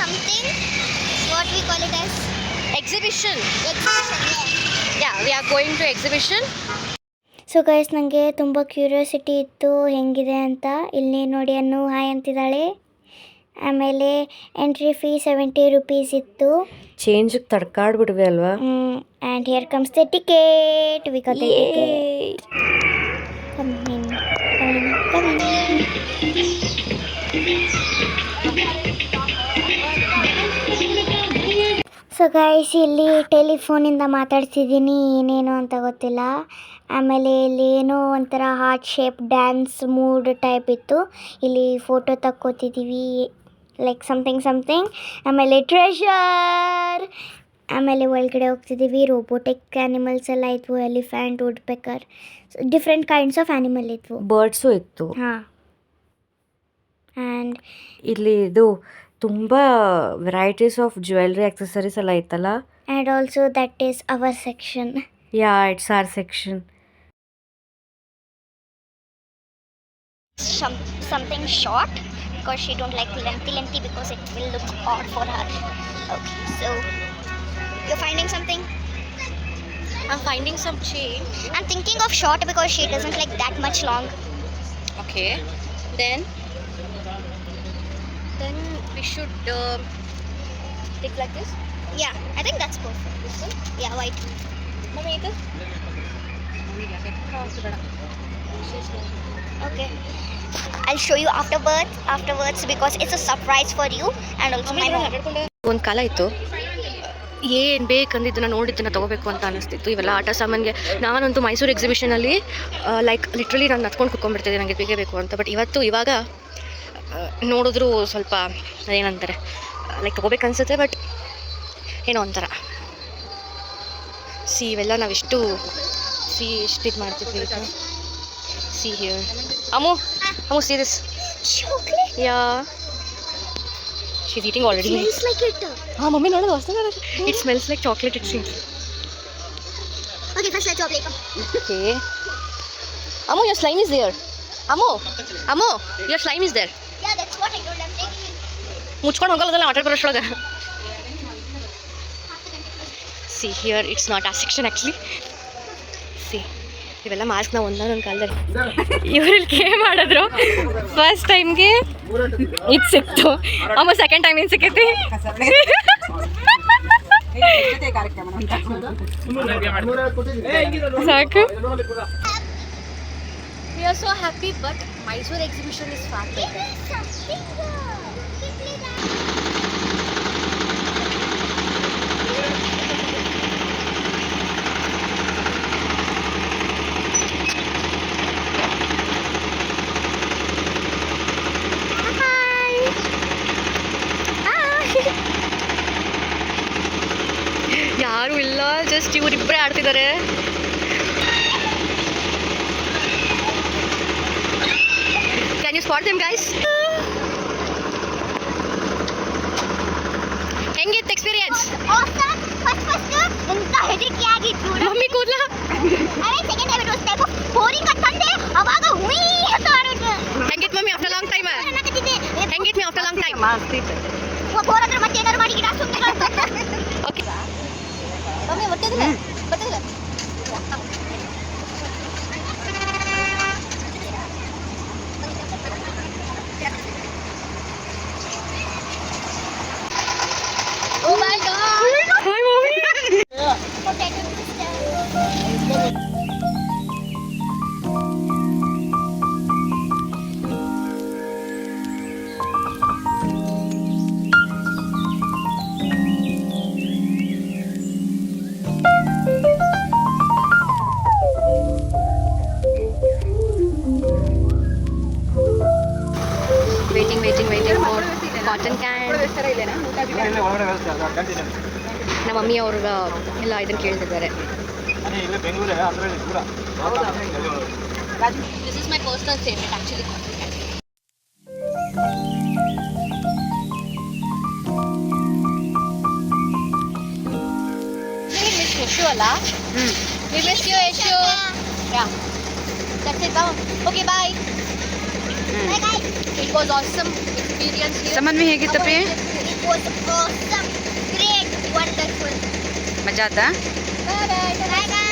something. What we call it as exhibition. exhibition. Yeah we are going to exhibition. So guys, ನನಗೆ ತುಂಬ curiosity ಇತ್ತು ಹೆಂಗಿದೆ ಅಂತ. ಇಲ್ಲಿ ನೋಡಿ ಅನ್ನು ಹಾಯ್ ಅಂತಿದ್ದಾಳೆ. ಆಮೇಲೆ ಎಂಟ್ರಿ ಫೀ 70 rupees ಇತ್ತು. ಚೇಂಜಿಗೆ ತಡ್ಕಾಡ್ಬಿಟ್ವಿ ಅಲ್ವಾ. And here comes the ticket. We got the ticket. Come in, come in, come in. So guys, ಇಲ್ಲಿ ಟೆಲಿಫೋನಿಂದ ಮಾತಾಡ್ತಿದ್ದೀನಿ, ಏನೇನು ಅಂತ ಗೊತ್ತಿಲ್ಲ. ಆಮೇಲೆ ಇಲ್ಲಿ ಏನೋ ಒಂಥರ heart shape dance mood type ಇತ್ತು. ಇಲ್ಲಿ ಫೋಟೋ ತಕ್ಕೋತಿದ್ದೀವಿ, ಲೈಕ್ ಸಮಥಿಂಗ್. ಆಮೇಲೆ ಟ್ರೆಷರ್. ಆಮೇಲೆ ಒಳಗಡೆ ಹೋಗ್ತಿದ್ದೀವಿ. ರೋಬೋಟಿಕ್ ಆ್ಯನಿಮಲ್ಸ್ ಎಲ್ಲ ಇದ್ವು. Elephant, woodpecker, different kinds of animal ಇದ್ವು. ಬರ್ಡ್ಸು ಇತ್ತು. ಹಾಂ. ಆ್ಯಂಡ್ ಇಲ್ಲಿ ಇದು ತುಂಬ ವೆರೈಟೀಸ್ ಆಫ್ ಜ್ಯುವೆಲ್ರಿ ಆಕ್ಸೆಸರೀಸ್ ಎಲ್ಲ ಇತ್ತಲ್ಲ. And also that is our section. Yeah, it's our section. Something short because she don't like lengthy because it will look odd for her. Okay, so you're finding something? I'm finding some chain. I'm thinking of short because she doesn't like that much long. Okay. Then we should take like this. Yeah, I think that's perfect. This one. Yeah, white. Mommy, ಇದು. Okay. I'll show you afterwards because it's a surprise for you and also my mom. ಒಂದು ಕಾಲ ಇತ್ತು, ಏನು ಬೇಕಂದಿದ್ದನ್ನು ನೋಡಿದ್ದನ್ನು ತೊಗೋಬೇಕು ಅಂತ ಅನಿಸ್ತಿತ್ತು. ಇವೆಲ್ಲ ಆಟ ಸಾಮಾನಿಗೆ ನಾನಂತೂ ಮೈಸೂರು ಎಕ್ಸಿಬಿಷನಲ್ಲಿ ಲೈಕ್ ಲಿಟ್ರಲಿ ನಾನು ನತ್ಕೊಂಡು ಕುತ್ಕೊಂಡ್ಬಿಡ್ತಿದ್ದೆ ನನಗೆ ಬೇಕೇ ಬೇಕು ಅಂತ. ಬಟ್ ಇವಾಗ ನೋಡಿದ್ರು ಸ್ವಲ್ಪ ಏನಂತಾರೆ ಲೈಕ್ ತೊಗೋಬೇಕನ್ಸುತ್ತೆ. ಬಟ್ ಏನೋ ಒಂಥರ ಇವೆಲ್ಲ ನಾವಿಷ್ಟು ಇದು ಮಾಡ್ತಿದ್ವಿ. See here. Amu, see this. Chocolate? Yeah. She's eating already. Smells like it. Mommy, no, it smells like chocolate, it seems. Okay, first let's chocolate. Okay. Amu, your slime is there. Amu, your slime is there. Yeah, that's what I told. I'm taking it. ಮುಚ್ಕೊಂಡು ಹೋಗಲ್ಲ water brush ಒಳಗೆ. See here, it's not our section actually. See. ಇವೆಲ್ಲ mask ನಾವು ಒಂದೊಂದು ಕಾಲದಲ್ಲಿ ಇವ್ರಲ್ಲಿ game ಮಾಡಿದ್ರು. First ಟೈಮ್ಗೆ ಇದು ಸಿಕ್ತು. ಅಮ್ಮ ಸೆಕೆಂಡ್ ಟೈಮ್ ಏನು ಸಿಕ್ಕೈತಿ? ಸಾಕು. We are so happy, but Mysore exhibition is far better. ಯಾರು ಇಲ್ಲ, ಜಸ್ಟ್ ಇವರಿಬ್ಬರೇ ಆಡ್ತಿದ್ದಾರೆ. Can you spot them guys? ಹೆಂಗಿತ್ತು ಎಕ್ಸ್ಪೀರಿಯನ್ಸ್? Awesome. First ಎಂತ ಹೆದರಿಕೆ ಆಗಿತ್ತು. ಮಮ್ಮಿ ಕೂದಲ ಅರೆ second time it was boring ಅಂತ ಅಂದೆ. ಅವಾಗ ಉಯ್ ಅಂತ ಆಡೋದು. ಹೆಂಗಿತ್ತು ಮಮ್ಮಿ ಆಫ್ಟರ್ ಲಾಂಗ್ ಟೈಮ್? ಹೆಂಗಿತ್ತು mummy after long time? Bore ಅಂದ್ರೆ ಮತ್ತೆ ಏನಾದ್ರು ಮಾಡಿ ಗಿಡ ಸುಮ್ಮನೆ. ಓಕೆ ಮಮ್ಮಿ ಬರ್ತಿದ್ದಿಲ್ಲ. Oh my god. Hi mummy. Potato twister. waiting for cotton can. ನಮ್ಮ ಮಮ್ಮಿ ಅವ್ರಿಗೆ ಎಲ್ಲ ಇದನ್ನು ಕೇಳ್ತಿದ್ದಾರೆ. This is my personal favorite actually, cotton candy. We miss Yeshu alla? We miss you, Yeshu. Yeah. That's it now. Okay, bye. Bye guys. It was awesome experience here. Samanvi ಹೇಗಿತ್ತಪ್ಪಿ? was awesome, great, wonderful. ಮಜಾ ಆತಾ Bye bye. Bye guys.